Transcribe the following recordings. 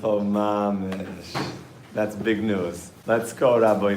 Oh, mamish. That's big news. Let's go, Rabbi.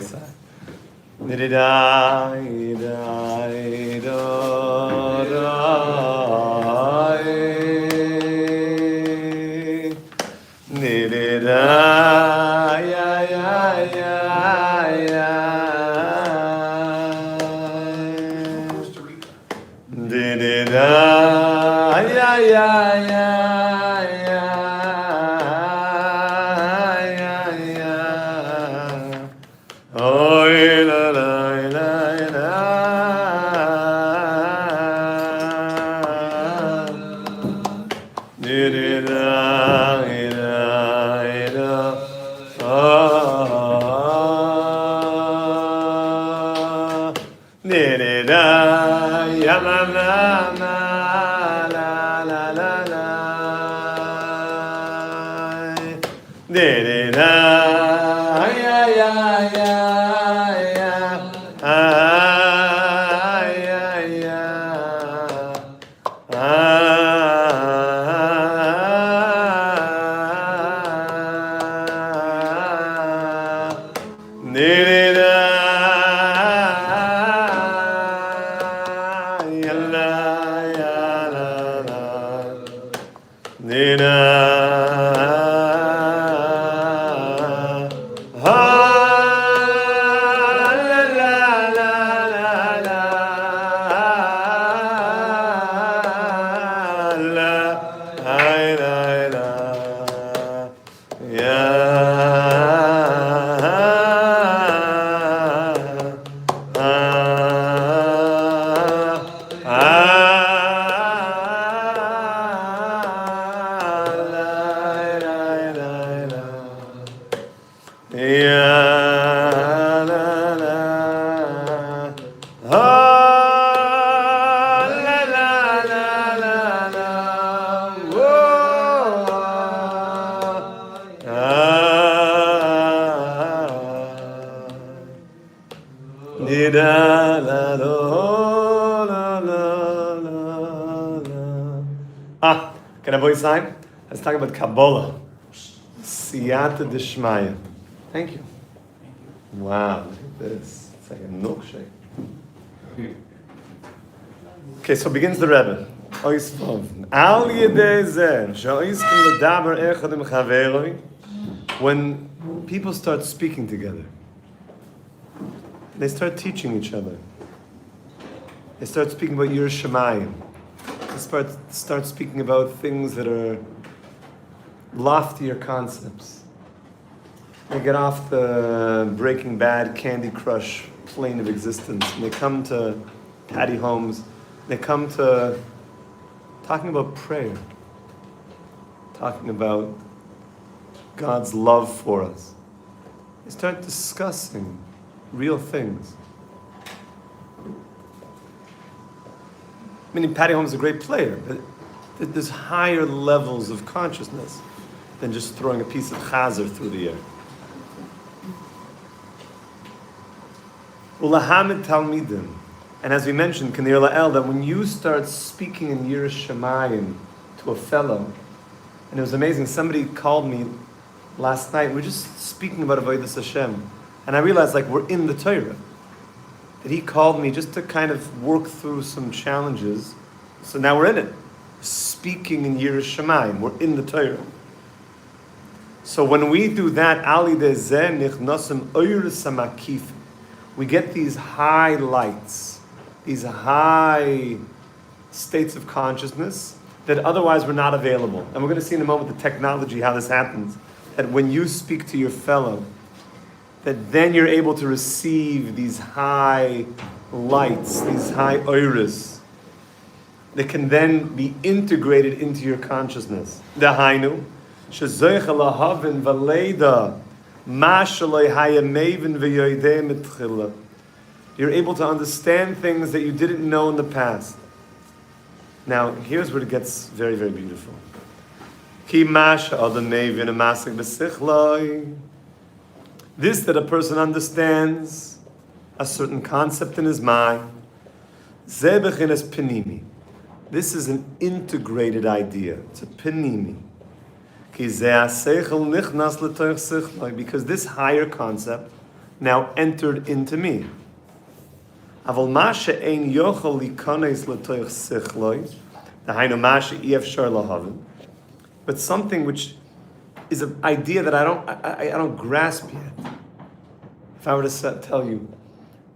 Can I voice sign? Let's talk about Kabbalah. Siyata Dishmaya. Thank you. Wow, look at this. It's like a milkshake. Okay, so begins the Rebbe. When people start speaking together, they start teaching each other. They start speaking about Yerushalayim. They start speaking about things that are loftier concepts. They get off the Breaking Bad Candy Crush plane of existence and they come to Patty Holmes. They come to talking about prayer, talking about God's love for us. They start discussing real things. Meaning Patty Holmes is a great player, but there's higher levels of consciousness than just throwing a piece of chazer through the air. Ulahamid Talmidim. And as we mentioned, Kanir La'el, that when you start speaking in Yerushalayim to a fellow, and it was amazing, somebody called me last night, we're just speaking about Avodas Hashem, and I realized we're in the Torah. That he called me just to kind of work through some challenges. So now we're in it. Speaking in Yerushalayim, we're in the Torah. So when we do that, Makif, we get these high lights, these high states of consciousness that otherwise were not available. And we're going to see in a moment the technology, how this happens. That when you speak to your fellow, that then you're able to receive these high lights, these high oiras, that can then be integrated into your consciousness. Dahainu, shezoich lahavin v'leida, ma shaloi hayamevin v'yoidei mitchila. You're able to understand things that you didn't know in the past. Now, here's where it gets very, very beautiful. Ki masha adamevin amasik b'sichloi. This that a person understands a certain concept in his mind, zeh bechinas pinimi. This is an integrated idea. It's a pinimi. Because this higher concept now entered into me. But something which is an idea that I don't grasp yet. If I were to tell you,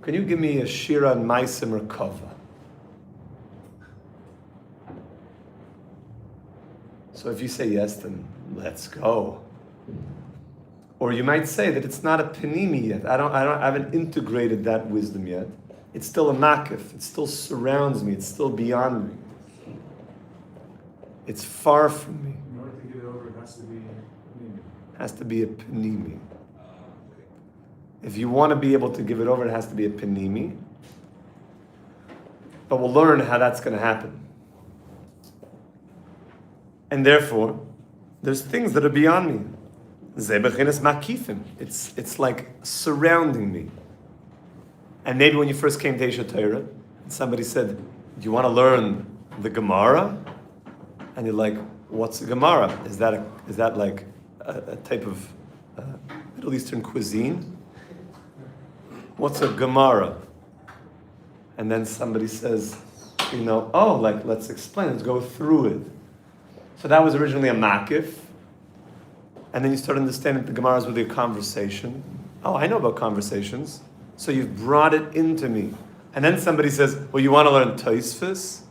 can you give me a shira and maisim or kava? So if you say yes, then let's go. Or you might say that it's not a Pinimi yet. I haven't integrated that wisdom yet. It's still a Makif. It still surrounds me. It's still beyond me. It's far from me. In order to get it over, it has to be Pinimi. It has to be a Pinimi. If you want to be able to give it over, it has to be a Pinimi. But we'll learn how that's going to happen. And therefore, there's things that are beyond me. Makifim. It's like surrounding me. And maybe when you first came to Esha Torah, somebody said, "Do you want to learn the Gemara?" And you're like, "What's a Gemara? Is that like a type of Middle Eastern cuisine? What's a Gemara?" And then somebody says, let's explain. Let's go through it. So that was originally a Makif. And then you start understanding the Gemaras with your conversation. Oh, I know about conversations. So you've brought it into me. And then somebody says, well, you want to learn Tosfos?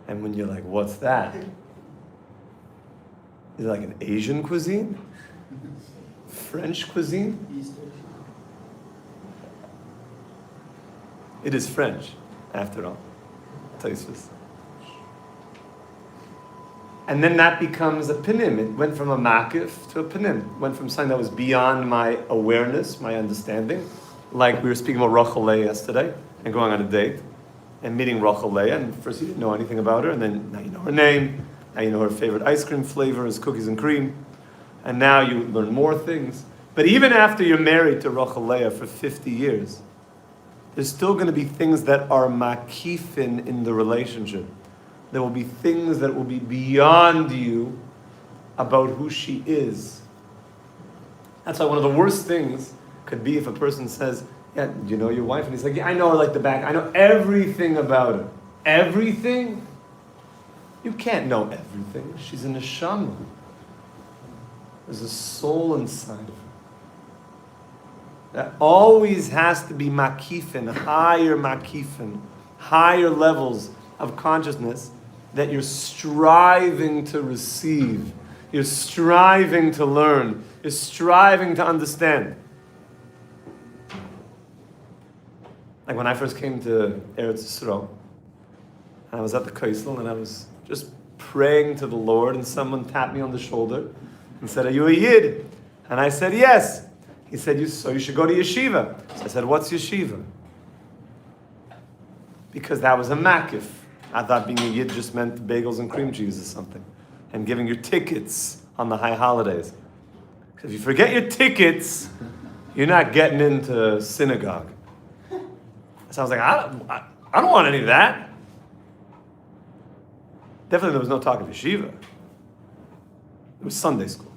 And when you're like, what's that? Is it like an Asian cuisine? French cuisine? It is French, after all. Tosfos. And then that becomes a Pinim. It went from a Makif to a Pinim. It went from something that was beyond my awareness, my understanding. Like we were speaking about Rachel Leah yesterday, and going on a date, and meeting Rachel Leah, and first you didn't know anything about her, and then now you know her name, now you know her favorite ice cream flavor is cookies and cream, and now you learn more things. But even after you're married to Rachel Leah for 50 years, there's still going to be things that are makifin in the relationship. There will be things that will be beyond you about who she is. That's why one of the worst things could be if a person says, yeah, do you know your wife? And he's like, yeah, I know her like the back. I know everything about her. Everything? You can't know everything. She's a neshama. There's a soul inside of her. That always has to be makifin, higher levels of consciousness that you're striving to receive. You're striving to learn. You're striving to understand. Like when I first came to Eretz Yisrael, I was at the Kaisel and I was just praying to the Lord, and someone tapped me on the shoulder and said, "Are you a Yid?" And I said, "Yes." He said, "So you should go to yeshiva." So I said, "What's yeshiva?" Because that was a makif. I thought being a Yid just meant bagels and cream cheese or something, and giving your tickets on the high holidays. Because if you forget your tickets, you're not getting into synagogue. So I was like, I don't want any of that. Definitely there was no talk of yeshiva. It was Sunday school.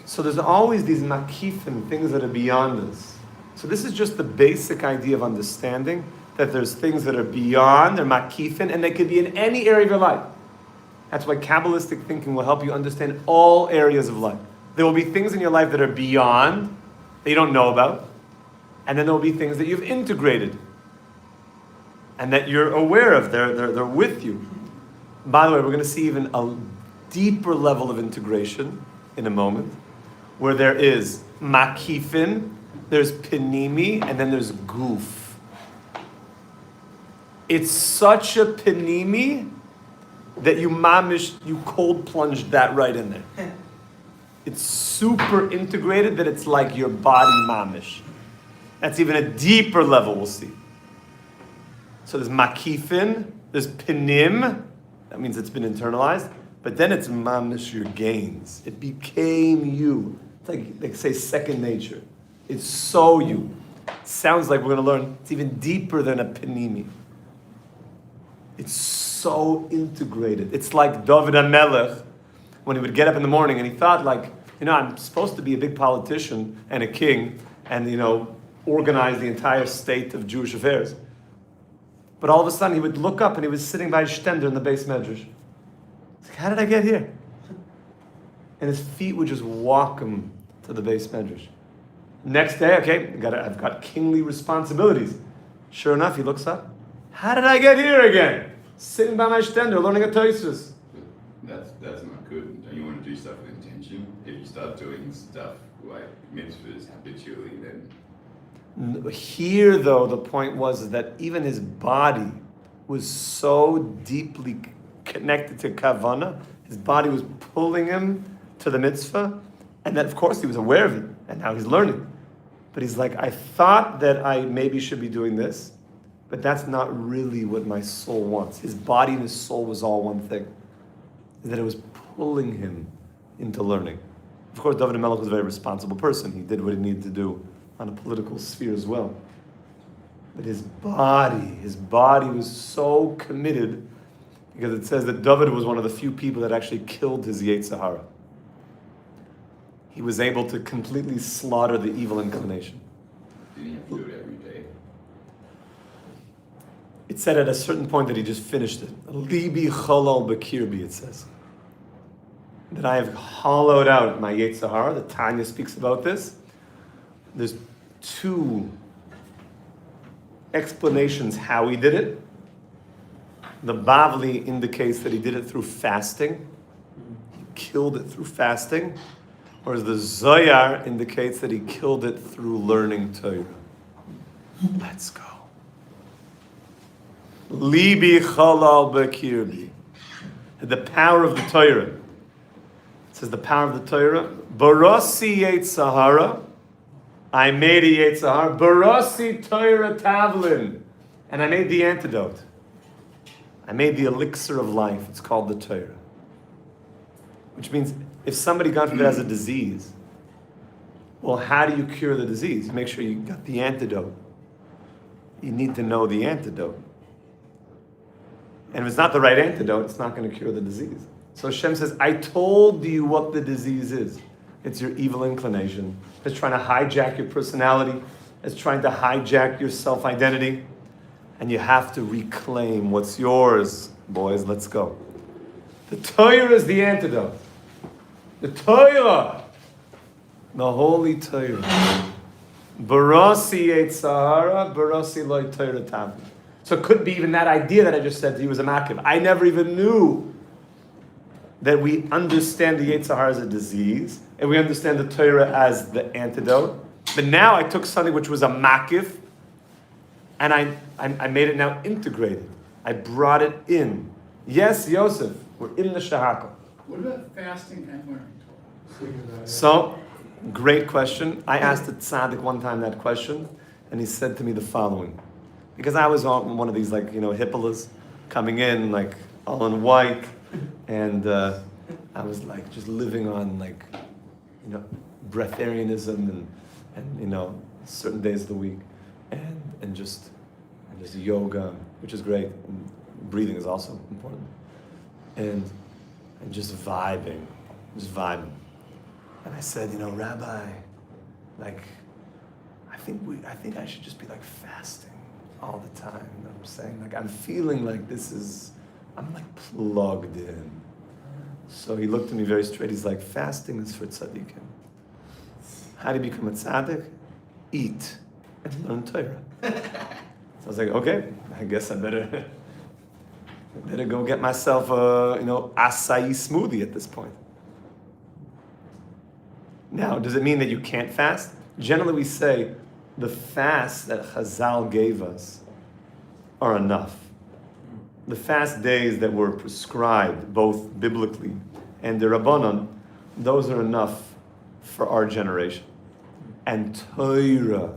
So there's always these makifim, things that are beyond us. So this is just the basic idea of understanding that there's things that are beyond, they're makifin, and they could be in any area of your life. That's why Kabbalistic thinking will help you understand all areas of life. There will be things in your life that are beyond, that you don't know about, and then there will be things that you've integrated, and that you're aware of, they're with you. By the way, we're going to see even a deeper level of integration in a moment, where there is makifin, there's pinimi, and then there's goof. It's such a pinimi that you cold plunged that right in there. It's super integrated that it's like your body mamish. That's even a deeper level we'll see. So there's makifin, there's pinim, that means it's been internalized, but then it's mamish your gains. It became you. It's like they say second nature. It's so you. Sounds like we're going to learn it's even deeper than a pinimi. It's so integrated. It's like David HaMelech, when he would get up in the morning and he thought like, I'm supposed to be a big politician and a king and, organize the entire state of Jewish affairs. But all of a sudden he would look up and he was sitting by his stender in the base medrash. He's like, how did I get here? And his feet would just walk him to the base medrash. Next day, okay, I've got kingly responsibilities. Sure enough, he looks up. How did I get here again? Sitting by my stender, learning a Tosfos. That's not good. Don't you want to do stuff with intention? If you start doing stuff like mitzvahs habitually, then... Here, though, the point was that even his body was so deeply connected to Kavanah, his body was pulling him to the mitzvah, and that, of course, he was aware of it, and now he's learning. But he's like, I thought that I maybe should be doing this, but that's not really what my soul wants. His body and his soul was all one thing. That it was pulling him into learning. Of course, David HaMelech was a very responsible person. He did what he needed to do on a political sphere as well. But his body was so committed, because it says that David was one of the few people that actually killed his Yetzer Hara. He was able to completely slaughter the evil inclination. Didn't you have to do it every day? It said at a certain point that he just finished it. Libi cholol bekirbi, it says. That I have hollowed out my Yetzer Hara. The Tanya speaks about this. There's two explanations how he did it. The Bavli indicates that he did it through fasting. He killed it through fasting. Whereas the Zohar indicates that he killed it through learning Torah. Let's go. Libi chalal bekirbi. The power of the Torah. It says the power of the Torah. Barasi Yetzer Hara. I made a Yetzer Hara. Barasi Torah Tavlin. And I made the antidote. I made the elixir of life. It's called the Torah. Which means if somebody, God forbid, has a disease, well, how do you cure the disease? You make sure you got the antidote. You need to know the antidote. And if it's not the right antidote, it's not going to cure the disease. So Hashem says, I told you what the disease is. It's your evil inclination. It's trying to hijack your personality. It's trying to hijack your self-identity. And you have to reclaim what's yours. Boys, let's go. The Torah is the antidote. The Torah. The Holy Torah. Barasi Yetzer Hara, Barasi Lo Torah Tavli. So it could be even that idea that I just said that he was a Makif. I never even knew that we understand the Yetzer Hara as a disease, and we understand the Torah as the antidote. But now I took something which was a Makif, and I made it now integrated. I brought it in. Yes, Yosef, we're in the Shahakal. What about fasting and learning Torah? So, great question. I asked a tzaddik one time that question, and he said to me the following. Because I was on one of these, hippolas coming in, all in white, and I was, just living on, breatharianism and certain days of the week, and just yoga, which is great. And breathing is also important. And just vibing. And I said, Rabbi, I think I should just be fasting all the time. You know what I'm saying? I'm feeling I'm plugged in. So he looked at me very straight. He's like, fasting is for tzaddikim. How do you become a tzaddik? Eat and learn Torah. So I was like, okay, I guess I better go get myself a, acai smoothie at this point. Now, does it mean that you can't fast? Generally, we say the fast that Chazal gave us are enough. The fast days that were prescribed, both biblically and the Rabbanon, those are enough for our generation. And Torah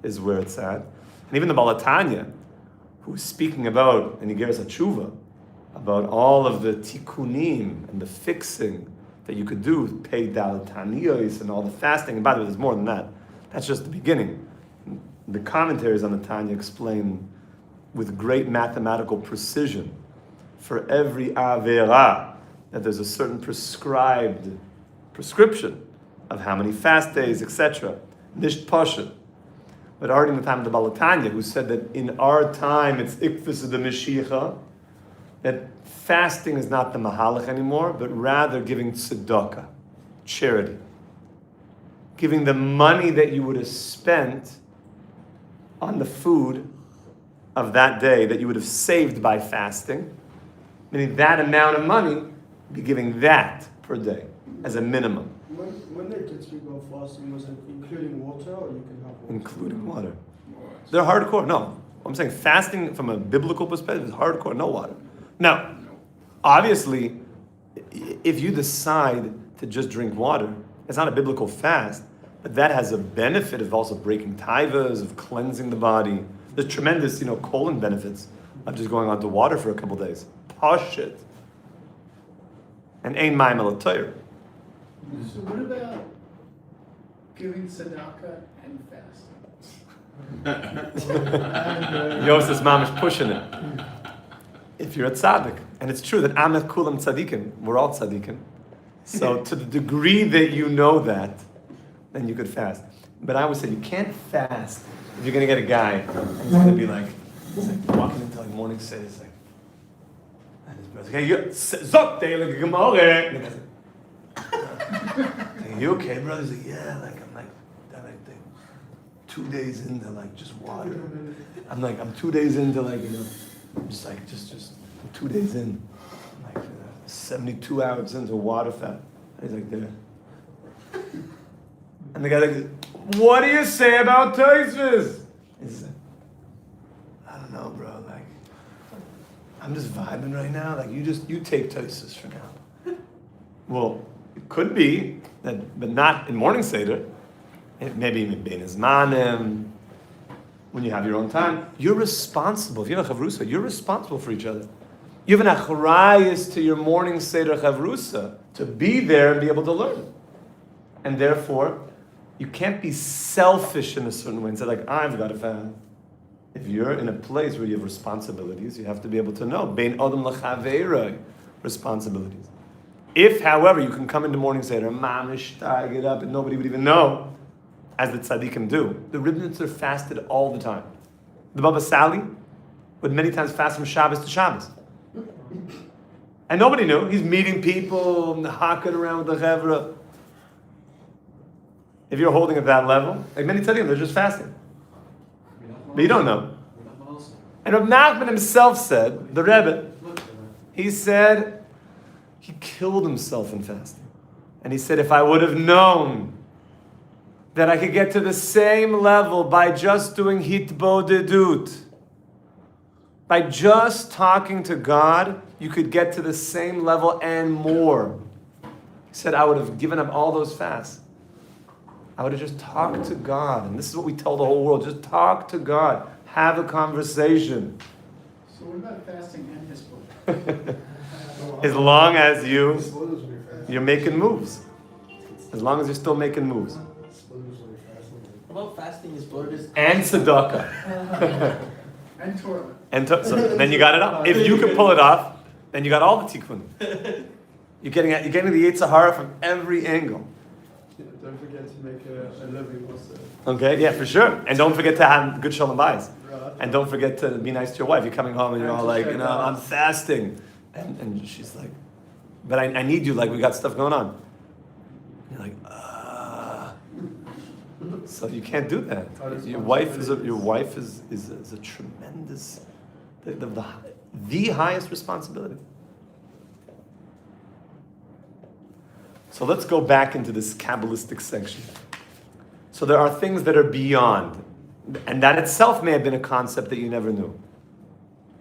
is where it's at. And even the Balatanya, who's speaking about, and he gives a tshuva, about all of the tikkunim and the fixing that you could do, pay dalatanios and all the fasting. And by the way, there's more than that. That's just the beginning. The commentaries on the Tanya explain with great mathematical precision for every avera, that there's a certain prescription of how many fast days, etc. Nisht Pasha. But already in the time of the Balatanya, who said that in our time it's ikfus of the Mashiach, that fasting is not the mahalach anymore, but rather giving tzedakah, charity. Giving the money that you would have spent on the food of that day that you would have saved by fasting, meaning that amount of money, be giving that per day as a minimum. When they did you go fasting, was it including water or you can have water? Including water. They're hardcore. No, I'm saying fasting from a biblical perspective is hardcore, no water. Now, obviously, if you decide to just drink water, it's not a biblical fast, but that has a benefit of also breaking taivas, of cleansing the body. There's tremendous, colon benefits of just going onto water for a couple days. Pashit. And ein mayim el Torah. So what about giving tzedakah and fasting? Yosef's mom is pushing it. If you're a tzaddik, and it's true that Ameth Kulam tzaddikim, we're all tzaddikim. So to the degree that you know that, then you could fast. But I always say you can't fast if you're gonna get a guy and he's gonna be like, walking into morning seder, he's like, and his brother's like, hey, you okay, brother? He's like, yeah, I'm 2 days into just water. I'm 2 days into I'm 2 days in. I'm 72 hours into water fast. And he's like, there. And the guy's like, what do you say about Tosfos? He's like, I don't know, bro. I'm just vibing right now. You take Tosfos for now. Well, it could be that, but not in morning seder. Maybe in bein hazmanim, when you have your own time. You're responsible. If you have a chavrusa, you're responsible for each other. You have an acharayis to your morning seder chavrusa to be there and be able to learn. And therefore, you can't be selfish in a certain way and say I've got to fast. If you're in a place where you have responsibilities, you have to be able to know bein adam l'chaveiroi, responsibilities. If, however, you can come into morning seder, mamish, get up, and nobody would even know, as the tzaddikim do. The Ribnitzer fasted all the time. The Baba Sali would many times fast from Shabbos to Shabbos. And nobody knew. He's meeting people, hacking around with the Chevra. If you're holding at that level, many tzaddikim, they're just fasting. But you don't know. And Rav Nachman himself said, the Rebbe, he said, he killed himself in fasting. And he said, if I would have known that I could get to the same level by just doing hitbodedut, by just talking to God, you could get to the same level and more. He said, I would have given up all those fasts. I would have just talked to God. And this is what we tell the whole world. Just talk to God. Have a conversation. So what about fasting and his book? As long as you're making moves. As long as you're still making moves. About fasting is bloated And tzedakah. And Torah. So then you got it up. If you can pull it off, then you got all the tikkun. You're getting the Yetzer Hara from every angle. Don't forget to make a living also. Okay, yeah, for sure. And don't forget to have good shalom bayis. And don't forget to be nice to your wife. You're coming home and you're all like, I'm fasting. And she's like, but I need you, we got stuff going on. And you're like, So you can't do that. Your wife is a tremendous, the highest responsibility. So let's go back into this Kabbalistic section. So there are things that are beyond, and that itself may have been a concept that you never knew.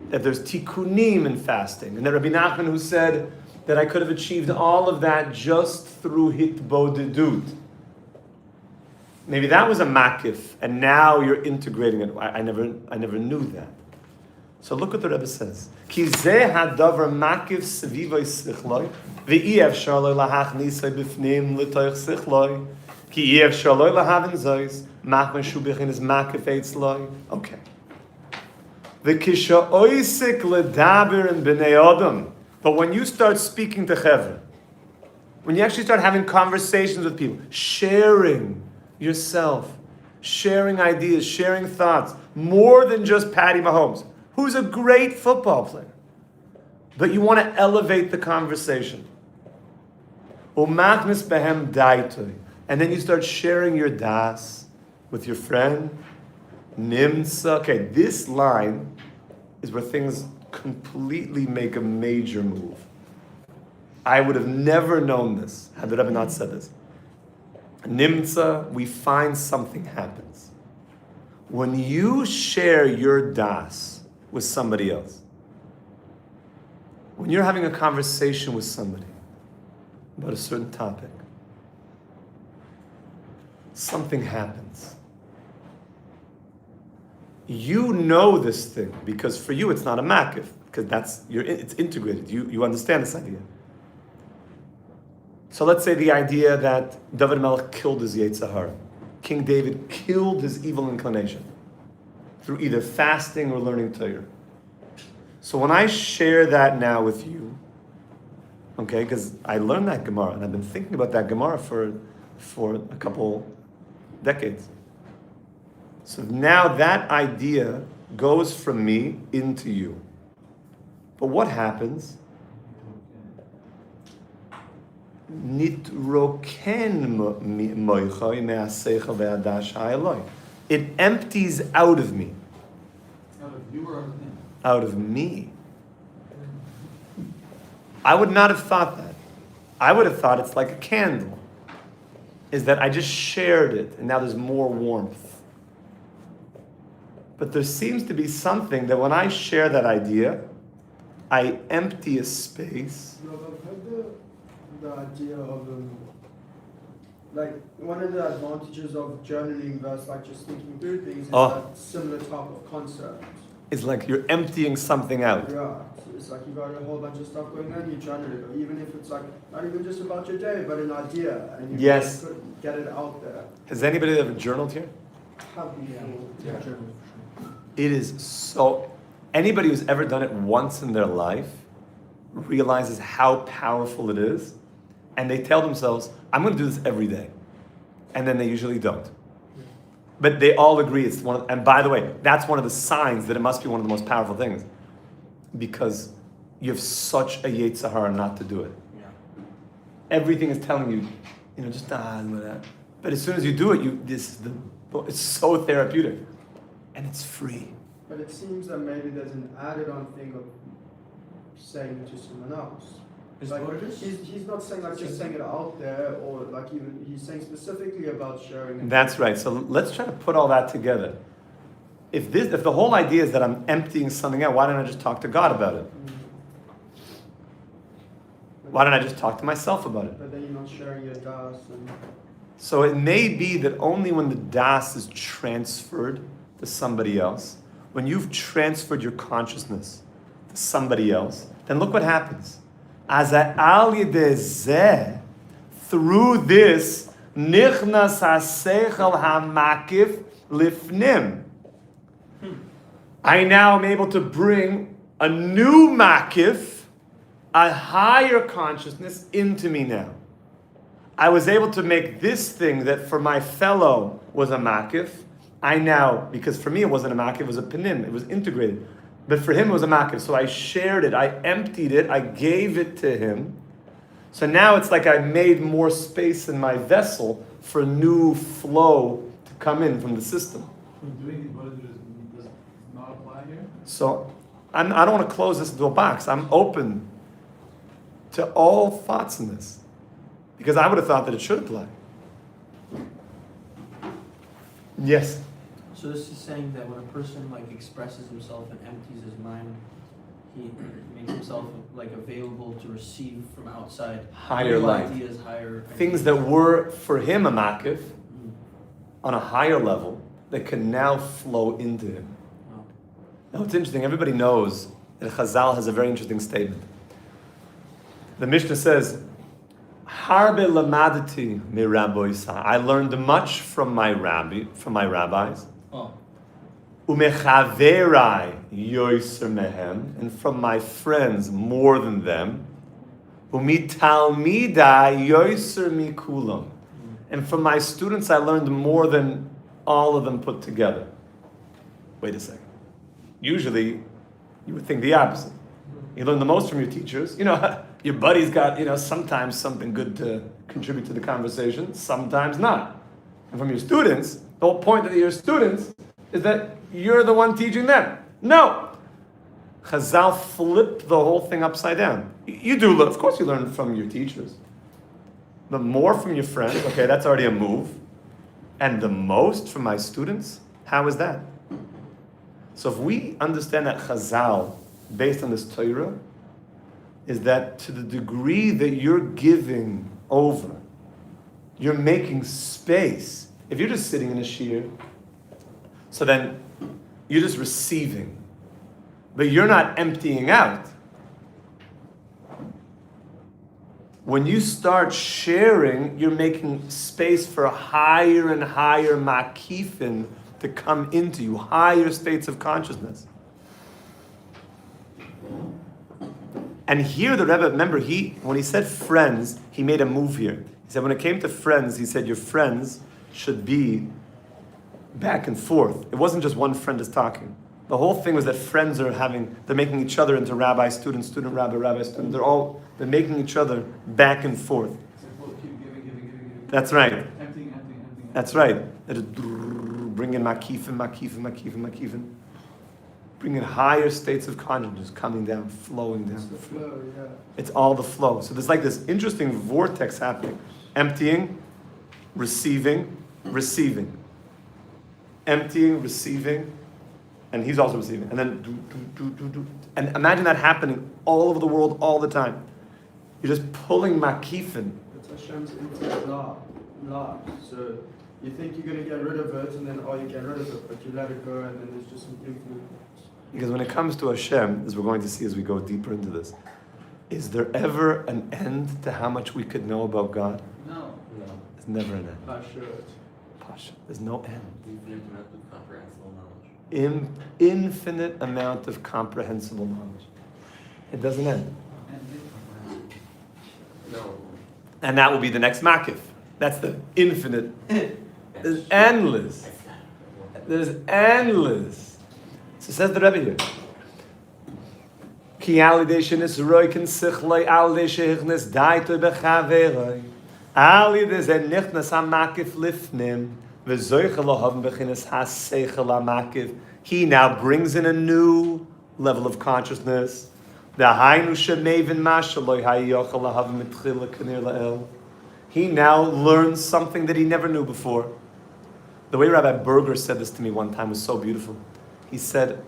That there's tikkunim in fasting, and that Rabbi Nachman, who said that I could have achieved all of that just through hitbodedut. Maybe that was a makif, and now you're integrating it. I never knew that. So look what the Rebbe says. Ki zeh hadavar makif sevivay sichloi, ve'i efshar lo lahachnisay b'fnim l'toich sichloi, ki efshar lo lahavin zois, machman shu b'chin is makif eitzloi. Okay. V'kisha oisik ledaber in b'nei adam. But when you start speaking to Chevra, when you actually start having conversations with people, sharing yourself, sharing ideas, sharing thoughts, more than just Patty Mahomes, who's a great football player, but you want to elevate the conversation. Umachnis behem daitoi. And then you start sharing your das with your friend. Nimsa. Okay, this line is where things completely make a major move. I would have never known this had the Rabbi not said this. Nimsa, we find something happens. When you share your das with somebody else, when you're having a conversation with somebody about a certain topic, something happens. You know this thing because for you it's not a makif, because it's integrated. You understand this idea. So let's say the idea that David HaMelech killed his Yetzer Hara. King David killed his evil inclination through either fasting or learning Torah. So when I share that now with you, okay, because I learned that Gemara and I've been thinking about that Gemara for a couple decades. So now that idea goes from me into you. But what happens? It empties out of me. Out of you or out of him? Out of me. I would not have thought that. I would have thought it's like a candle. Is that I just shared it and now there's more warmth. But there seems to be something that when I share that idea, I empty a space. No, I've heard the idea of like one of the advantages of journaling versus like just thinking through things is that similar type of concept. It's like you're emptying something out. Yeah, it's like you got a whole bunch of stuff going on, you journal it, or even if it's like not even just about your day, but an idea, and you Yes. get it out there. Has anybody ever journaled here? It is so. Anybody who's ever done it once in their life realizes how powerful it is, and they tell themselves, "I'm going to do this every day," and then they usually don't. But they all agree it's one of, and by the way, that's one of the signs that it must be one of the most powerful things. Because you have such a Yetzer Hara not to do it. Yeah. Everything is telling you, just do that. But as soon as you do it, it's so therapeutic. And it's free. But it seems that maybe there's an added on thing of saying it to someone else. Is Like what it is? he's not saying like just saying it out there, or like even he's saying specifically about sharing it. That's right. So let's try to put all that together. If the whole idea is that I'm emptying something out, why don't I just talk to God about it? Why don't I just talk to myself about it? But then you're not sharing your das and So it may be that only when the das is transferred to somebody else, when you've transferred your consciousness to somebody else, then look what happens. As al yedei zeh, through this, nichnas haseichel hamakif lifnim. I now am able to bring a new makif, a higher consciousness into me now. I was able to make this thing that for my fellow was a makif. I now, because for me it wasn't a makif, it was a pinim, it was integrated. But for him it was a makif, so I shared it, I emptied it, I gave it to him. So now it's like I made more space in my vessel for new flow to come in from the system. Doing it, but does not apply here? So I don't want to close this into a box. I'm open to all thoughts in this. Because I would have thought that it should apply. Yes? So this is saying that when a person expresses himself and empties his mind, he makes himself available to receive from outside Higher new life. ideas, higher Things ideas. that were for him a makif on a higher level that can now flow into him. Wow. Now it's interesting, everybody knows that Chazal has a very interesting statement. The Mishnah says, Harbe lamadati mi I learned much from my rabbis. Oh. Umechaverai yoiser mehem, and from my friends more than them. Umitalmidai yoiser mikulam, and from my students I learned more than all of them put together. Wait a second. Usually, you would think the opposite. You learn the most from your teachers. Your buddy's got, sometimes something good to contribute to the conversation, sometimes not. And from your students, the whole point of your students is that you're the one teaching them. No! Chazal flipped the whole thing upside down. You do, of course you learn from your teachers. But more from your friends, okay, that's already a move. And the most from my students, how is that? So if we understand that Chazal, based on this Torah, is that to the degree that you're giving over, you're making space. If you're just sitting in a shiur, so then you're just receiving, but you're not emptying out. When you start sharing, you're making space for higher and higher makifin to come into you, higher states of consciousness. And here the Rebbe, remember, when he said friends, he made a move here. He said when it came to friends, he said your friends should be back and forth. It wasn't just one friend is talking. The whole thing was that friends they're making each other into rabbi, student, student, rabbi, rabbi, student. They're making each other back and forth. Keep giving. That's right. Emptying. That's right. Bringing makifin. Bringing higher states of consciousness coming down, flowing down. It's the flow, yeah. It's all the flow. So there's like this interesting vortex happening. Emptying, receiving. Emptying, receiving, and he's also receiving. And then do. And imagine that happening all over the world all the time. You're just pulling makifin. It's Hashem's infinite love. So you think you're going to get rid of it, and then you get rid of it, but you let it go, and then there's just some infinite. Because when it comes to Hashem, as we're going to see as we go deeper into this, is there ever an end to how much we could know about God? No. There's never an end. Pasha. There's no end. Infinite amount of comprehensible knowledge. Infinite amount of comprehensible knowledge. It doesn't end. No. And that will be the next Makif. That's the infinite. There's endless. So says the Rabbi here. Ki alideshin is roiken sichloi alideshin daito bechaveroi. Alideshin nichnas hamakif lifnim v'zoichel ohavim bechinas haseichel hamakif. He now brings in a new level of consciousness. The hainu shemevin mashaloi hayochel ohavim mitchila kanir la'el. He now learns something that he never knew before. The way Rabbi Berger said this to me one time was so beautiful. He said,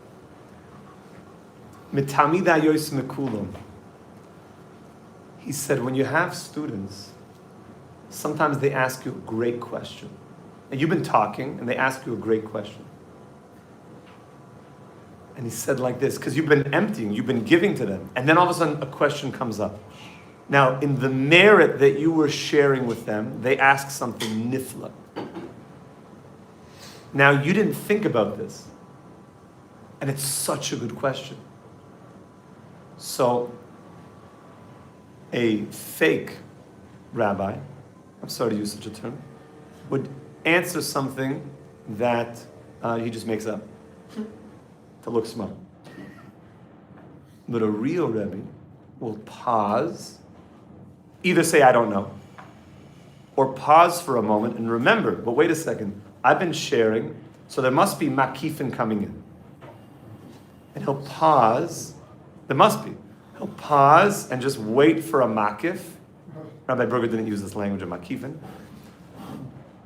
"Mitamida yois mekulam." He said, when you have students, sometimes they ask you a great question. And you've been talking, and they ask you a great question. And he said like this, because you've been emptying, you've been giving to them. And then all of a sudden, a question comes up. Now, in the merit that you were sharing with them, they ask something nifla. Now, you didn't think about this. And it's such a good question. So, a fake rabbi, I'm sorry to use such a term, would answer something that he just makes up to look smart. But a real Rebbe will pause, either say, I don't know, or pause for a moment and remember, but wait a second, I've been sharing, so there must be makifin coming in. And he'll pause, he'll pause and just wait for a makif. Rabbi Berger didn't use this language of makifin.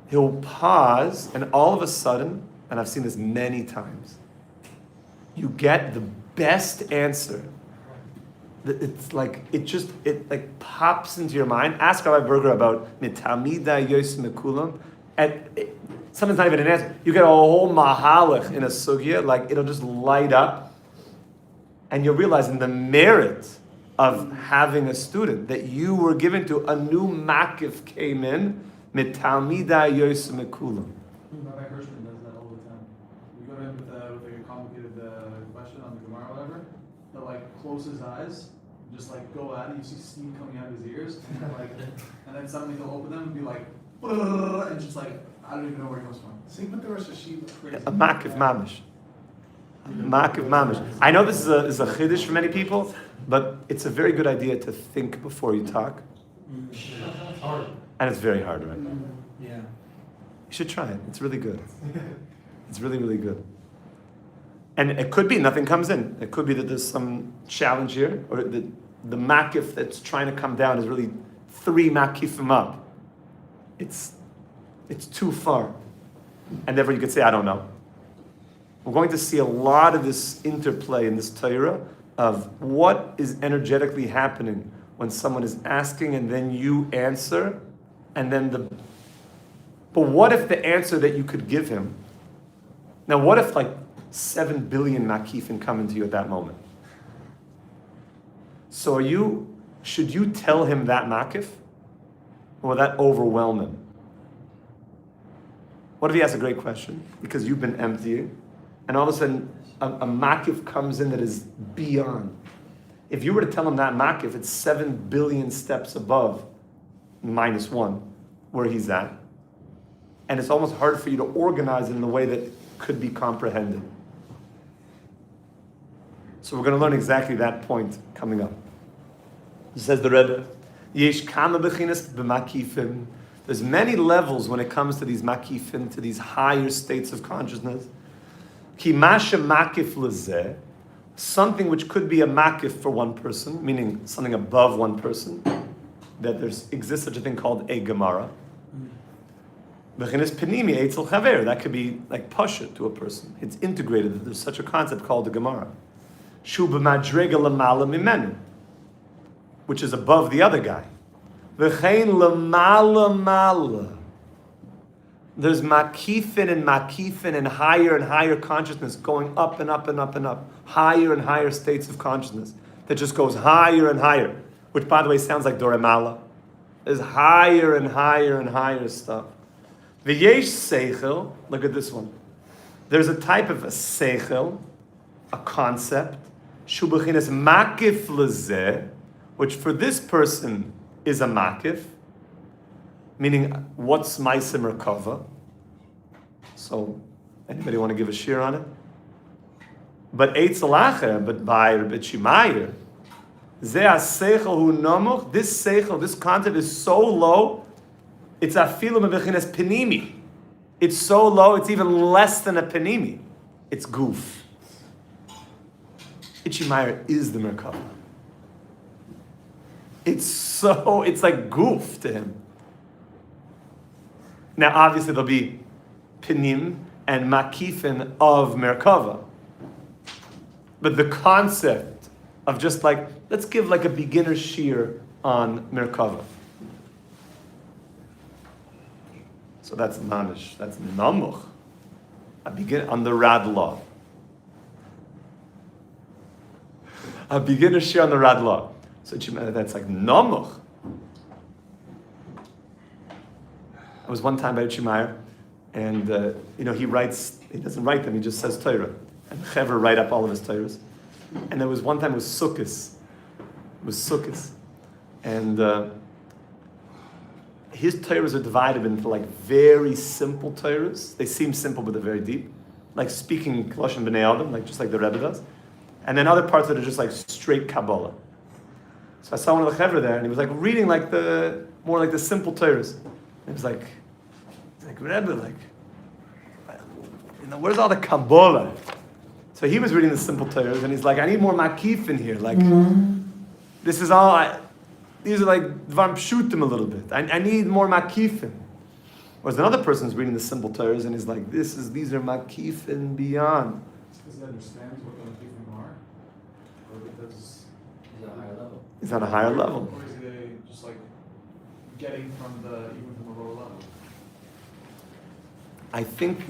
He'll pause, and all of a sudden, and I've seen this many times, you get the best answer. It's like, it pops into your mind. Ask Rabbi Berger about mitamida yos mekulam, and sometimes not even an answer. You get a whole mahalach in a sugya, like it'll just light up, and you'll realize in the merit of having a student that you were given to, a new makif came in, mitamida yos mekulam. Rabbi Hirschman does that all the time. You go to him with a close his eyes, just like go at it, you see steam coming out of his ears, and then suddenly he'll open them and be like, and just like, I don't even know where it comes from. Same with the Rosh Hashiva. Crazy. A makif mamish. Makif mamish. I know this is a chiddush for many people, but it's a very good idea to think before you talk. It's hard. And it's very hard, right? Yeah. You should try it. It's really good. It's really, really good. And it could be nothing comes in. It could be that there's some challenge here, or the makif that's trying to come down is really 3 makifim up. It's too far. And therefore you could say, I don't know. We're going to see a lot of this interplay in this Torah of what is energetically happening when someone is asking and then you answer, and then but what if the answer that you could give him, now what if like 7 billion makifin come into you at that moment? So should you tell him that makif? Or will that overwhelm him? What if he asks a great question? Because you've been emptying, and all of a sudden a makif comes in that is beyond. If you were to tell him that makif, it's 7 billion steps above -1 where he's at. And it's almost hard for you to organize it in a way that could be comprehended. So we're going to learn exactly that point coming up. Says the Rebbe, Yesh kama bechinas b'makifim. There's many levels when it comes to these makifim, to these higher states of consciousness. Ki masha makif lezeh, something which could be a makif for one person, meaning something above one person, that exists such a thing called a gemara. Bechinas pinimi eitzel chaver, that could be like pasha to a person. It's integrated, that there's such a concept called a gemara. Shu b'madrega lamala mimenu, which is above the other guy. V'chein lamala mala. There's makifin and higher consciousness going up and up and up and up. Higher and higher states of consciousness that just goes higher and higher. Which, by the way, sounds like Doremala. There's higher and higher and higher stuff. V'yesh seichel, look at this one. There's a type of a seichel, a concept, shu b'chinas makif lezeh, which for this person is a makif, meaning what's ma'aseh merkava. So, anybody want to give a shir on it? But eitzel acher, but by Rabbi Shimayer, zeh ha-seichel hu nomuch, this seichel, this concept is so low, it's afilu mebechinas pinimi. It's so low, it's even less than a pinimi. It's goof. Shimayer is the merkava. It's like goof to him. Now, obviously, there'll be pinim and makifin of merkava. But the concept of just like, let's give like a beginner shir on merkava. So that's manish, that's namuch. I begin on the radla. A beginner shir on the radla. So that's like namuch. I was one time by Chimayer, and he doesn't write them, he just says Torah. And Chevra write up all of his Torahs. And there was one time it was Sukkos. And his Torahs are divided into like very simple Torahs. They seem simple, but they're very deep. Like speaking Lashon B'nai Adam, just like the Rebbe does. And then other parts that are just like straight Kabbalah. So I saw one of the Chevra there, and he was like reading like more like the simple Torahs. It was like Rebbe, where's all the Kabbalah? So he was reading the simple Torahs, and he's like, I need more Makif in here. This is all, these are like Dvar Pshutim a little bit. I need more Makifin. Whereas another person's reading the simple Torahs, and he's like, these are Makifin beyond. Because he understands what the Makifim are? Or because He's at a higher level. He's on a higher level. Or is he just like getting even from a lower level? I think,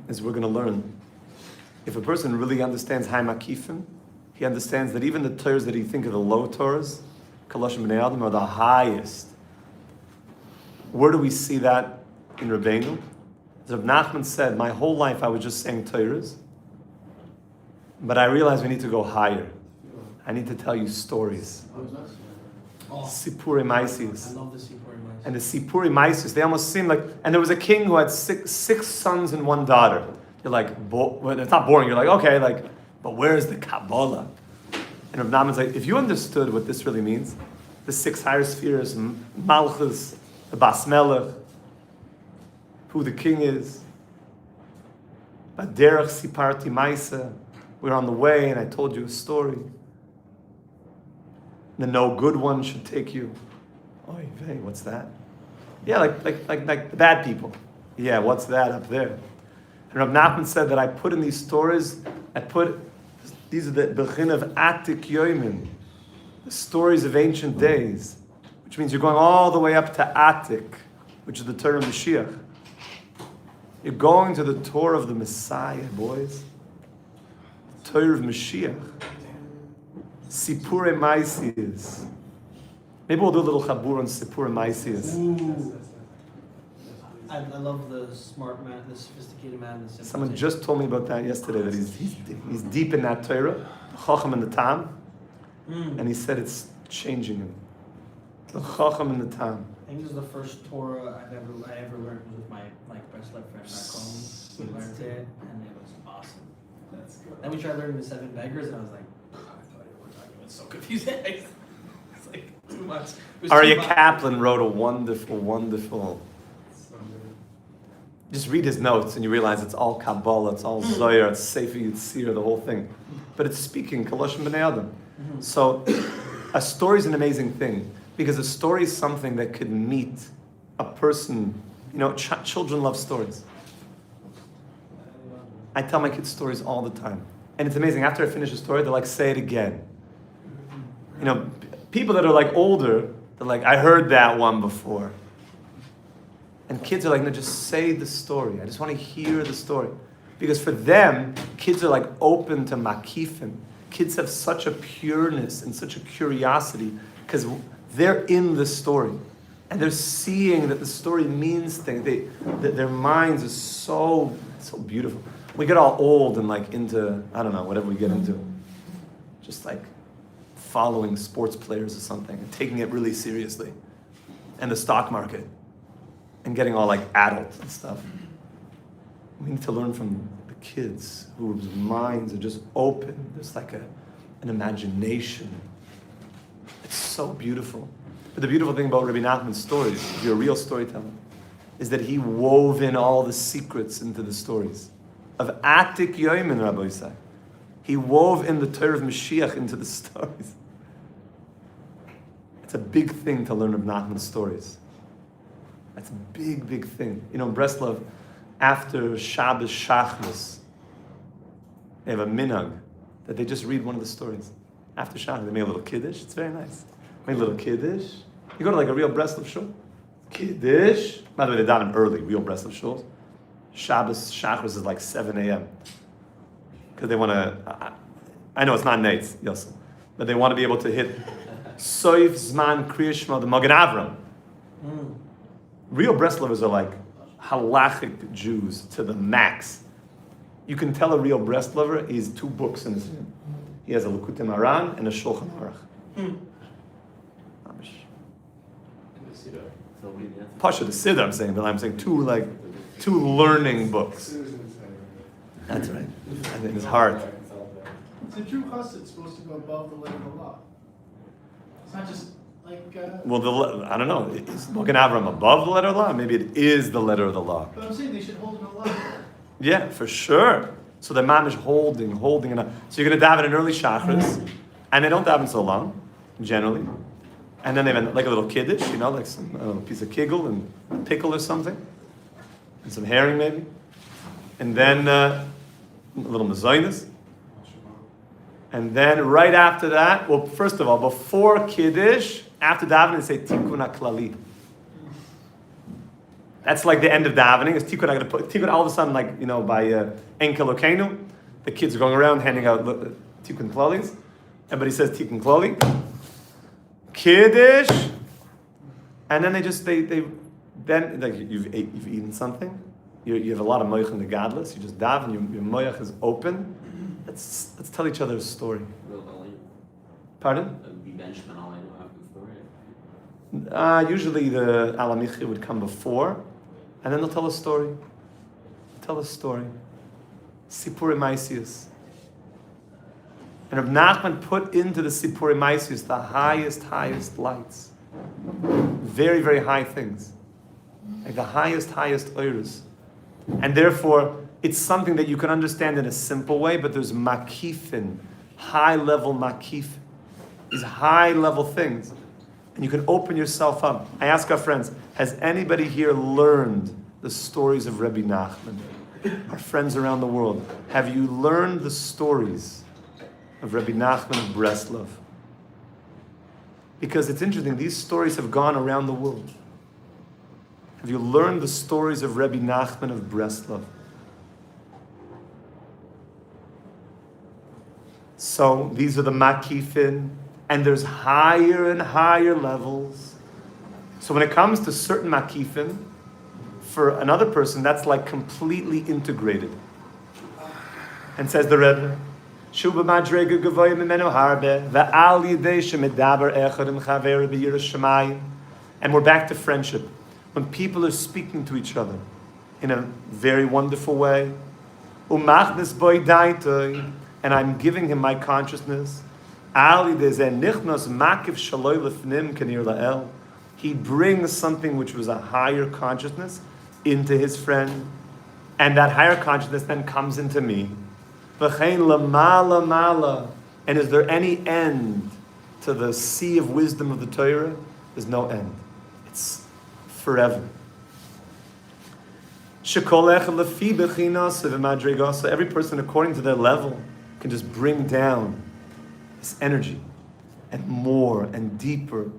as we're going to learn, if a person really understands Hai Makifim, he understands that even the Torahs that he think are the low Torahs, Kaloshim B'nai Adam, are the highest. Where do we see that in Rabbeinu? As Rav Nachman said, my whole life I was just saying Torahs, but I realized we need to go higher. I need to tell you stories. Oh, Sipurei I Maisius. love the Sipurei Maisius. And the Sipurei Maisius, they almost seem like, and there was a king who had six sons and one daughter. You're like, well, it's not boring. You're like, okay, like, but where's the Kabbalah? And Rav Nachman's like, if you understood what this really means, the 6 higher spheres, Malchus, the Bas Melech, who the king is, Baderach Siparti Maisa, we're on the way and I told you a story. The no good one should take you. Oh, hey, what's that? Yeah, like the bad people. Yeah, what's that up there? And Rav Nachman said that I put in these stories, these are the Bechin of Atik Yoimin, the stories of ancient days, which means you're going all the way up to Atik, which is the Torah of Mashiach. You're going to the Torah of the Messiah, boys. Torah of Mashiach. Sipurei Maisius. Maybe we'll do a little chabur on Sipurei Maisius. I love the smart man, the sophisticated man. The Someone just told me about that yesterday, that he's deep in that Torah, the Chacham and the Tam, and he said it's changing him. The Chacham and the Tam. I think this is the first Torah I ever learned was with my Breslev friend back home. We learned it, and it was awesome. That's good. Then we tried learning the 7 beggars, and I was like, I thought you were talking about so confusing. It's like too much. It was Aryeh too much. Kaplan wrote a wonderful. Just read his notes and you realize it's all Kabbalah, it's all Zohar, it's Sefer Yitzir, the whole thing. But it's speaking Koloshim B'nei Adam. So a story is an amazing thing because a story is something that could meet a person. You know, children love stories. I tell my kids stories all the time. And it's amazing. After I finish a story, they're like, say it again. You know, people that are like older, they're like, I heard that one before. And kids are like, no, just say the story. I just want to hear the story. Because for them, kids are like open to Makifim. Kids have such a pureness and such a curiosity because they're in the story. And they're seeing that the story means things. That their minds are so beautiful. We get all old and like into, I don't know, whatever we get into. Just like following sports players or something and taking it really seriously. And the stock market. And getting all like adult and stuff. We need to learn from the kids whose minds are just open. There's like an imagination. It's so beautiful. But the beautiful thing about Rabbi Nachman's stories, if you're a real storyteller, is that he wove in all the secrets into the stories. Of Atik Yoimin, Rabbi Yisai. He wove in the Torah of Mashiach into the stories. It's a big thing to learn Rabbi Nachman's stories. That's a big thing. You know, in Breslov, after Shabbos Shachris, they have a minhag that they just read one of the stories. After Shabbos, they make a little kiddush. It's very nice. Make a little kiddush. You go to like a real Breslov shul. Kiddush. By the way, they daven early, real Breslov shuls. Shabbos Shachris is like 7 a.m. Because they want to, I know it's not Nates, Yosef, but they want to be able to hit Soif Zman Kriyashma, the Magen Avram. Real Breslovers are like halachic Jews to the max. You can tell a real Breslover, he's 2 books in his hand. He has a Likutei Moharan and a Shulchan Aruch. Pasha the Siddur, I'm saying, but I'm saying 2 learning books. That's right. I think his heart. It's a true chassid. It's supposed to go above the letter of the law. It's not just like. Well, I don't know. Is Magen Avram above the letter of the law? Maybe it is the letter of the law. But I'm saying they should hold it in law. Yeah, for sure. So the man is holding it up. So you're going to daven an early shachris, and they don't daven so long, generally. And then they have like a little kiddush, you know, like some piece of kigel and a pickle or something, and some herring maybe. And then a little mezainis. And then right after that, well, first of all, before kiddush, after davening, they say tikkun klali. That's like the end of davening. It's tikkun. I'm going to put tikkun all of a sudden, like, you know, by Enkel Okenu, the kids are going around handing out tikkun klalis. Everybody says tikkun klali. Kiddush, and then then like you've eaten something. You have a lot of moich in the gadlus. You just daven. Your moich is open. Let's tell each other a story. Pardon? Be benchman all I know before it. Usually the Alamichi would come before, and then they'll tell a story. Tell a story. Sipurei Maisius. And Rav Nachman put into the Sipurei Maisius the highest lights. Very, very high things. Like the highest oiras. And therefore, it's something that you can understand in a simple way, but there's makifin, high-level makif. These high-level things. And you can open yourself up. I ask our friends, has anybody here learned the stories of Rabbi Nachman? Our friends around the world, have you learned the stories of Rabbi Nachman of Breslov? Because it's interesting, these stories have gone around the world. Have you learned the stories of Rabbi Nachman of Breslov? So these are the makifin, and there's higher and higher levels. So when it comes to certain makifin, for another person, that's like completely integrated. And says the Rebbe, Shuba madrega gavoya mimenu harbe, ve'al yidei shemedaber echad im chaver b'yiras shamayim. And we're back to friendship. When people are speaking to each other in a very wonderful way, umachnes boy daitoi, and I'm giving him my consciousness, al yidei zeh nichnos makif shaloi lefnim kenir la'el. He brings something which was a higher consciousness into his friend, and that higher consciousness then comes into me. V'chein lamala mala. And is there any end to the sea of wisdom of the Torah? There's no end. It's forever. Shekol echad lefi bechinas v'madregasa. Every person, according to their level, can just bring down this energy, and more and deeper.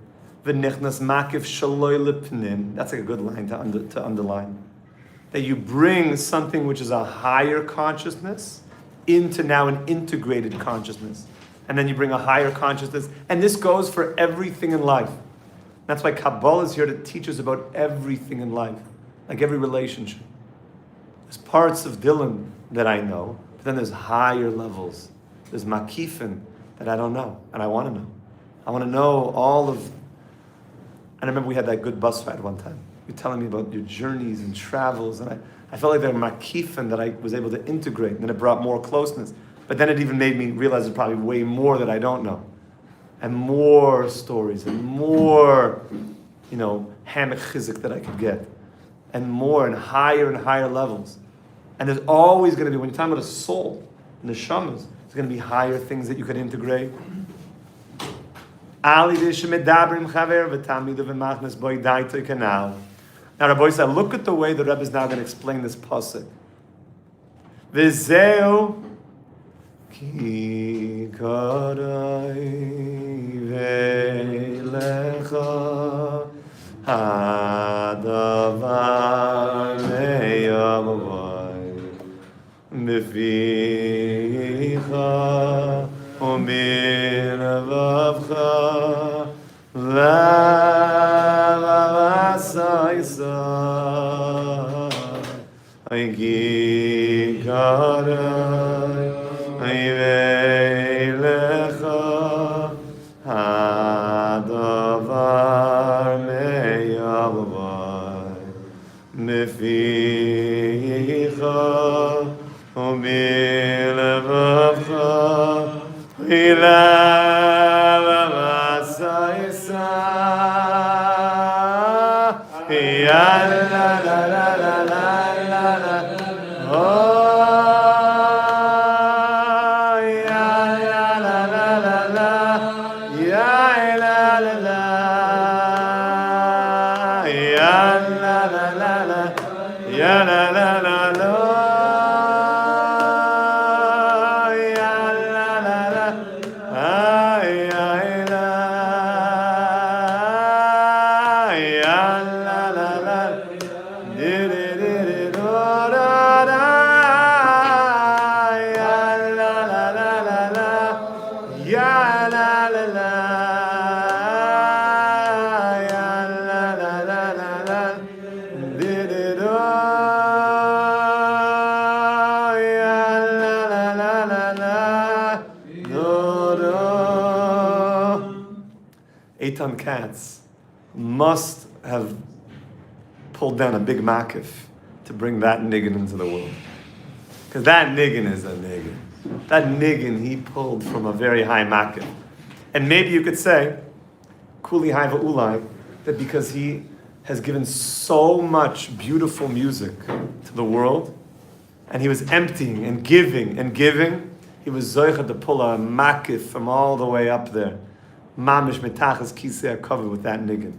V'nichnas makif shaloi lepnim. That's like a good line to underline. That you bring something which is a higher consciousness into now an integrated consciousness. And then you bring a higher consciousness. And this goes for everything in life. That's why Kabbalah is here to teach us about everything in life. Like every relationship. There's parts of Dylan that I know, but then there's higher levels. There's makifin that I don't know, and I want to know. I want to know all of... And I remember we had that good bus ride one time. You're telling me about your journeys and travels, and I felt like they were makifin that I was able to integrate, and then it brought more closeness. But then it even made me realize there's probably way more that I don't know. And more stories, and more, HaMelech Chizzuk that I could get. And more and higher levels. And there's always going to be, when you're talking about a soul, and the shamas, there's going to be higher things that you could integrate. Now Rabbi said, look at the way the Rebbe is now going to explain this pasuk. V'zeu ki karai ve'lecha hadavar me'yamavai mificha u'mirvavcha v'avasaisa Aiki karai ve'lecha hadavar me'yavavai mificha u'mirvavcha v'avasaisa ya la la la la la la la oh ya la la la la la ya la la la ya la la la la ya la la la la ya la la la ay ay la ya la la la di di di di do da da ya la la la la la ya la la la ya la la la la la di di do ya la la la la la do do Katz must have pulled down a big Makif to bring that niggin into the world. Because that niggin is a niggin. That niggin he pulled from a very high Makif. And maybe you could say, Kuli Haiva Ulai, that because he has given so much beautiful music to the world, and he was emptying and giving, he was zoicha to pull a Makif from all the way up there. Mamish metachas kisei covered with that niggin.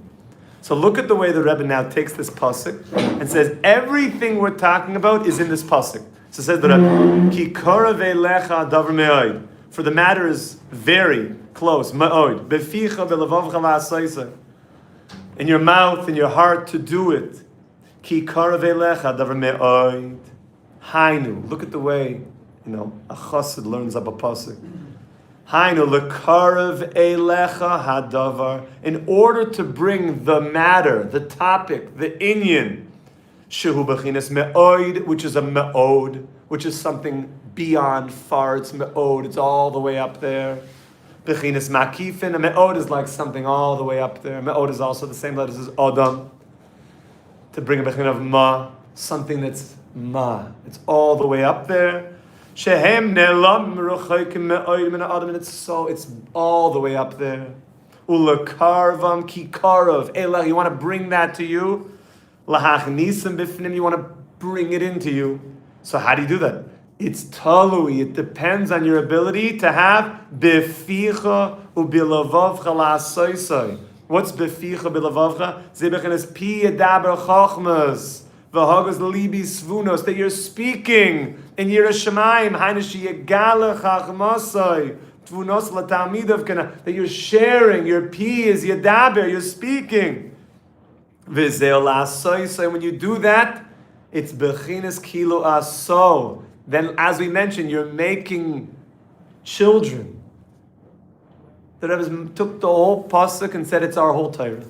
So look at the way the Rebbe now takes this pasuk and says everything we're talking about is in this pasuk. So it says the Rebbe, Ki korav elecha davar me'od. For the matter is very close, me'od. Beficha ve'levavcha la'asaysa. In your mouth, in your heart to do it. Ki korav elecha davar me'od. Hainu. Look at the way, a chassid learns up a pasuk. Hainu lekarav elecha hadavar. In order to bring the matter, the topic, the inyan, shehu bechinas me'od, which is a me'od, which is something beyond far. It's me'od. It's all the way up there. Bechinas makifin. A me'od is like something all the way up there. Me'od is also the same letters as odam. To bring a bechin of ma, something that's ma. It's all the way up there. Shehem ne'lam meruchaykim me'oid min ha'adam, and it's all the way up there. Ulekarvam kikarav elach, you want to bring that to you. Lahachnisam bifnim, you want to bring it into you. So how do you do that? It's talui, it depends on your ability to have beficha ubilavavcha la'asoisai. What's beficha bilavavcha? Zebechin is pi yadaber chachmas. V'hagas libi svunos, that you're speaking in Yerushalayim, hainashi yegala chachmasai, tvunos latamidov kana, that you're sharing, your pi is yadaber, you're speaking. V'zeo la'asoisai, when you do that, it's bechinas kilo aso. Then, as we mentioned, you're making children. The Rebbe took the whole pasuk and said it's our whole Torah.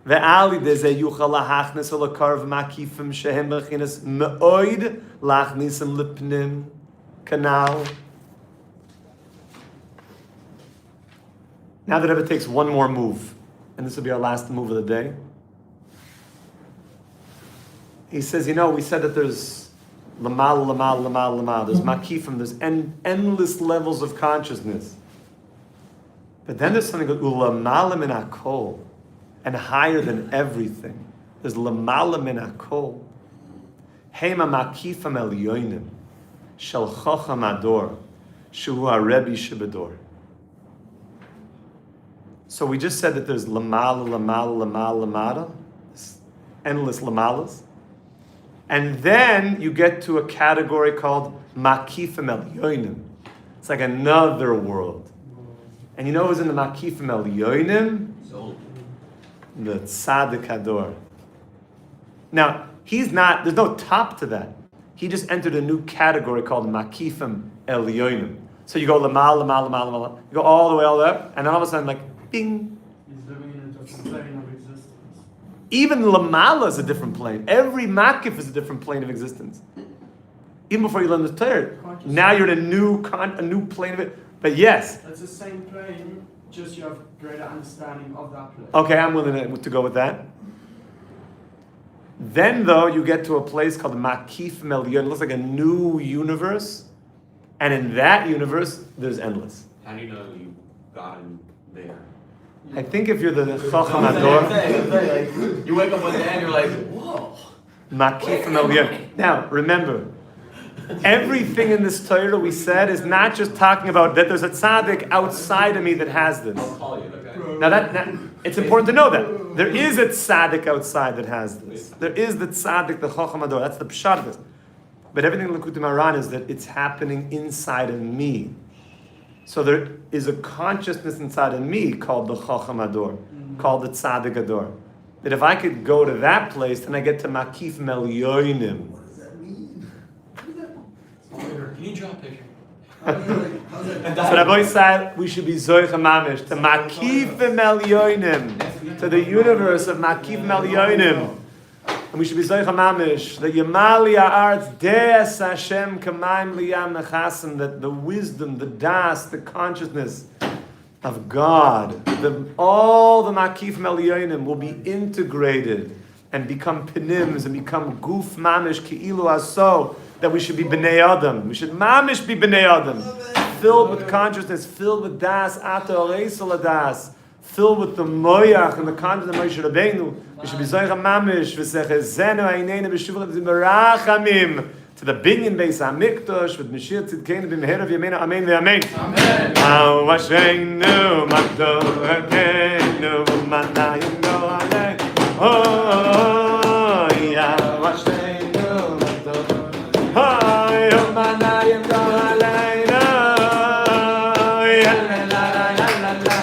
Ve'ali deze yuchal lahachnis olakarv makifim shehem bechinas me'oid lachnisim lipnim kanal. Now the Rebbe takes one more move, and this will be our last move of the day. He says, we said that there's lamal, there's makifim, there's endless levels of consciousness. But then there's something called ulamalim min hakol. And higher than everything. There's lamala min hakol. Hema makifam elyonim. Shel chacham ador. Shu harebi shebedor. So we just said that there's lamala. Endless lamalas. And then you get to a category called makifam elyonim. It's like another world. And you know who's in the makifam elyonim? The Tzaddik Hador. Now, there's no top to that. He just entered a new category called Makifim Elyonim. So you go lamal, you go all the way up, and then all of a sudden, bing. He's living in a different plane of existence. Even lamala is a different plane. Every Makif is a different plane of existence. Even before you learn the Torah. Now you're in a new plane of it. But yes. It's the same plane, just you have greater understanding of that plane. Okay, I'm willing to go with that. Then, though, you get to a place called Makif Melyon. It looks like a new universe. And in that universe, there's endless. How do you know you got in there? I think if you're the Chacham Ador, You wake up one day and you're like, whoa. Makif Melyon. Now, remember, everything in this Torah we said is not just talking about that there's a tzaddik outside of me that has this. I'll call you, okay? Now that it's important to know that there is a tzaddik outside that has this. There is the tzaddik, the Chacham Ador. That's the pshat of this. But everything in Likutei Moharan is that it's happening inside of me. So there is a consciousness inside of me called the Chacham Ador, called the Tzaddik Ador. That if I could go to that place, then I get to Makif Melyonim. What does that mean? Can you draw a picture? So Rabbi said we should be Zoich Mamish to Makif Melyonim, to the universe of Makif Melyonim. And we should be Zoich Mamish, that Yamali Ha'aretz De'es Hashem K'mayim Liyam Nechasim, that the wisdom, the das, the consciousness of God, all the Makif Melionim will be integrated and become Pinims and become Guf Mamish Ki'ilu Aso, that we should be B'nei Adam. We should Mamish be B'nei Adam. Filled with consciousness, filled with Das, Ata Oreisel Das, filled with the Moyach and the consciousness of Moshe Rabbeinu. We should be Zoycha Mamish, V'sechezenu Einenu B'shuvah B'rachamim, to the Binyan Beis HaMikdash with Mashiach Tzidkeinu b'meherav Yameinu Amen v'Amen. Amen. Au Vasheinu Magdolekeinu v'manayinu Aleinu. Oh, Ya Vasheinu Magdolekeinu. Oh, Yamanayinu Aleinu. Ya la la la la la.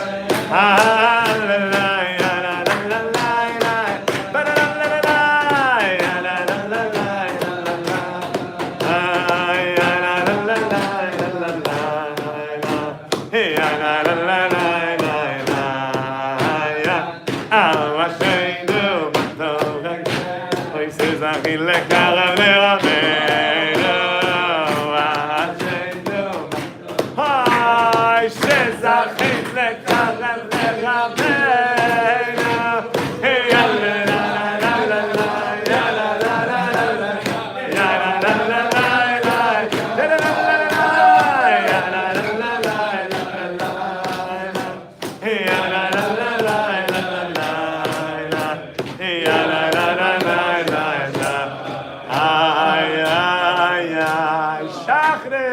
Shachre!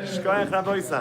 Shkoyach Raboisa.